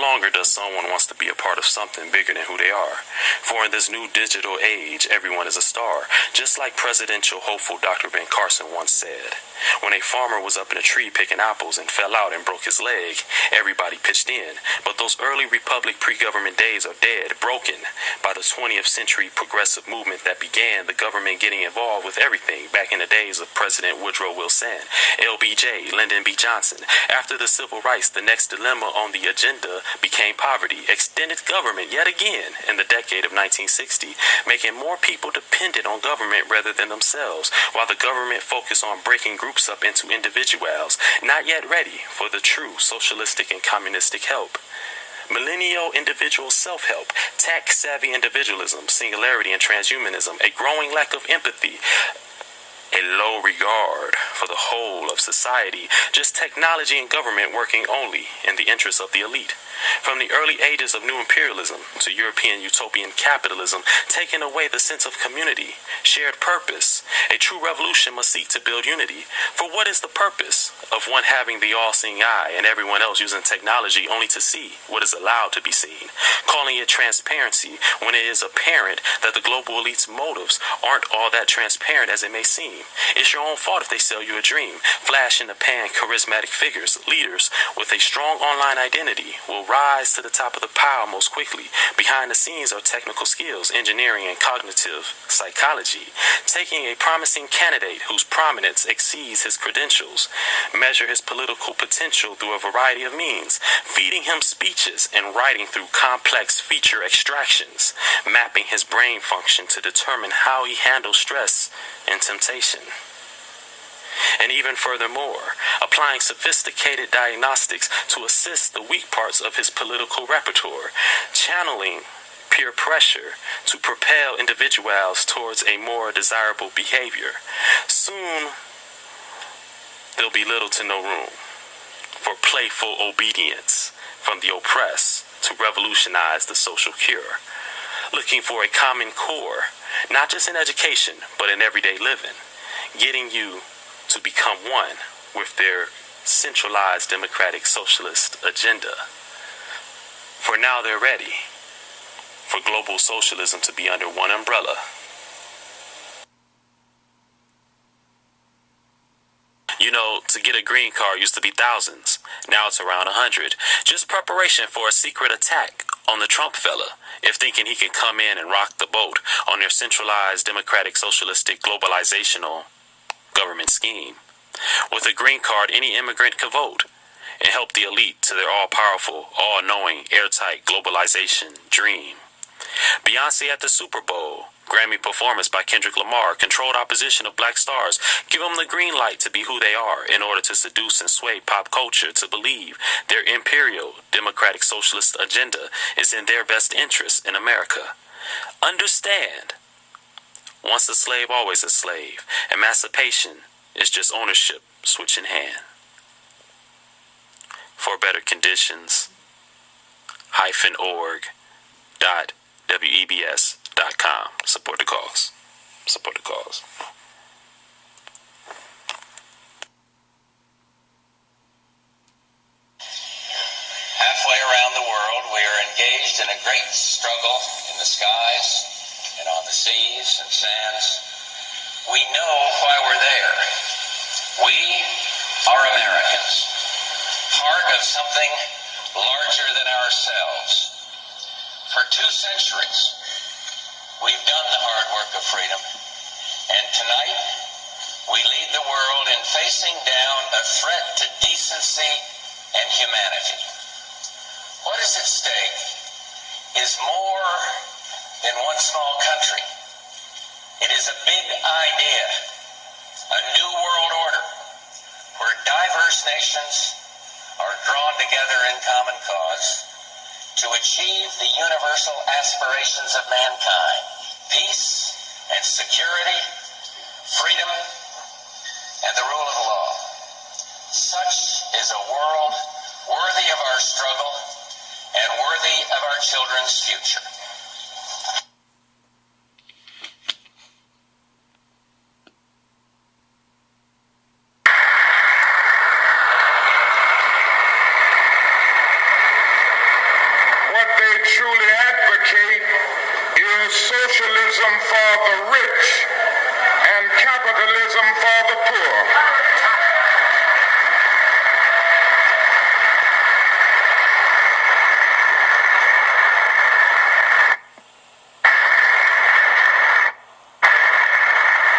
longer does someone wants to be a part of something bigger than who they are. For in this new digital age, everyone is a star, just like presidential hopeful Dr. Ben Carson once said. When a farmer was up in a tree picking apples and fell out and broke his leg, everybody pitched in. But those early republic pre-government days are dead, broken by the 20th century progressive movement that began the government getting involved with everything back in the days of President Woodrow Wilson, LBJ, Lyndon B. Johnson. After the civil rights, the next dilemma on the agenda became poverty, extended government yet again in the decade of 1960, making more people dependent on government rather than themselves, while the government focused on breaking groups up into individuals, not yet ready for the true socialistic and communistic help. Millennial individual self-help, tech-savvy individualism, singularity and transhumanism, a growing lack of empathy, a low regard for the whole of society, just technology and government working only in the interests of the elite. From the early ages of new imperialism to European utopian capitalism, taking away the sense of community, shared purpose, a true revolution must seek to build unity. For what is the purpose of one having the all-seeing eye and everyone else using technology only to see what is allowed to be seen, calling it transparency when it is apparent that the global elite's motives aren't all that transparent as it may seem? It's your own fault if they sell you a dream. Flash in the pan charismatic figures, leaders with a strong online identity will rise to the top of the pile most quickly. Behind the scenes are technical skills, engineering, and cognitive psychology. Taking a promising candidate whose prominence exceeds his credentials, measure his political potential through a variety of means, feeding him speeches and writing through complex feature extractions, mapping his brain function to determine how he handles stress and temptation. And even furthermore, applying sophisticated diagnostics to assist the weak parts of his political repertoire, channeling peer pressure to propel individuals towards a more desirable behavior. Soon, there'll be little to no room for playful obedience from the oppressed to revolutionize the social cure. Looking for a common core, not just in education, but in everyday living, getting you to become one with their centralized democratic socialist agenda. For now they're ready for global socialism to be under one umbrella. You know, to get a green card used to be thousands. Now it's around 100. Just preparation for a secret attack on the Trump fella, if thinking he could come in and rock the boat on their centralized democratic socialistic globalizational government scheme. With a green card, any immigrant could vote and help the elite to their all-powerful, all-knowing, airtight globalization dream. Beyonce at the Super Bowl, Grammy performance by Kendrick Lamar, controlled opposition of black stars, give them the green light to be who they are in order to seduce and sway pop culture to believe their imperial democratic socialist agenda is in their best interest in America. Understand, once a slave, always a slave. Emancipation is just ownership switching hand. For better conditions, -org.webs.com. Support the cause. Support the cause. Halfway around the world, we are engaged in a great struggle in the skies and on the seas and sands. We know why we're there. We are Americans, part of something larger than ourselves. For 2 centuries, we've done the hard work of freedom, and tonight we lead the world in facing down a threat to decency and humanity. What is at stake is more than one small country. It is a big idea, a new world order, where diverse nations are drawn together in common cause to achieve the universal aspirations of mankind: peace and security, freedom, and the rule of law. Such is a world worthy of our struggle and worthy of our children's future. for the rich